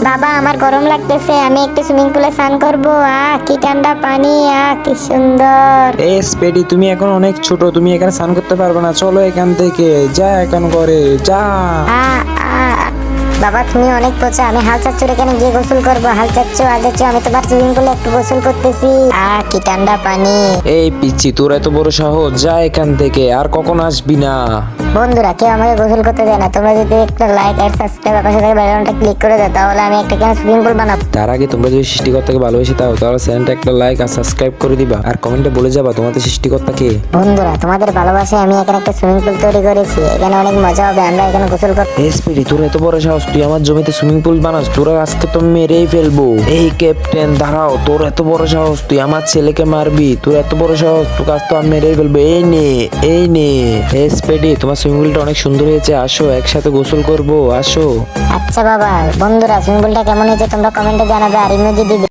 বাবা আমার গরম লাগতেছে, আমি একটু সুইমিং পুলে স্নান করবো। কি ঠান্ডা পানি, কি সুন্দর। এ স্পেডি, তুমি এখন অনেক ছোট, তুমি এখানে স্নান করতে পারবে না। চলো এখান থেকে, যা এখন করে যা। আ আ বাবা তুমি অনেক পচা, আমি হাল চাচ্চুর এখানে গিয়ে গোসল করবো। হাল চাচ্চু আমি তোমার সুইমিং পুলে একটু গোসল করতেছি। কি ঠান্ডা পানি। এই পিচ্ছি, তোর এত বড় সাহস, যা এখান থেকে, আর কখন আসবি না। বন্ধুরা কেউ আমাকে গোসল করতে দেয় না। তোমরা যদি একটা লাইক আর সাবস্ক্রাইব পাশে থেকে বেল আইকনটা ক্লিক করে দাও, তাহলে আমি একটা কেন সুইমিং পুল বানাবো। তার আগে তোমরা যদি সৃষ্টিকর্তাকে ভালোবেসে থাকো, তাহলে চ্যানেলটা একটা লাইক আর সাবস্ক্রাইব করে দিবা, আর কমেন্টে বলে যাবা তোমাদের সৃষ্টিকর্তা কে। বন্ধুরা তোমাদের ভালোবাসায় আমি এখানে একটা সুইমিং পুল তৈরি করেছি, এখানে অনেক মজা হবে, আমরা এখানে গোসল করব। এই স্পিডি, তোর এত বড় সাহস, তুই আমার জমিতে সুইমিং পুল বানাস? তোরা আজকে তো মেরেই ফেলবো। এই ক্যাপ্টেন দাঁড়াও, তোর এত বড় সাহস, তুই আমার ছেলেকে মারবি? তোর এত বড় সাহস, তোকে আজ তো আমি মেরেই ফেলবো। এই নে, এই নে। এই স্পিডি, তোমার সুইমিং পুলটা অনেক সুন্দর হয়েছে, আসো একসাথে গোসল করবো, আসো। আচ্ছা বাবা, বন্ধুরা সুইমিং পুলটা কেমন হয়েছে তোমরা কমেন্টে জানাবে, আর ইমোজি দিবে।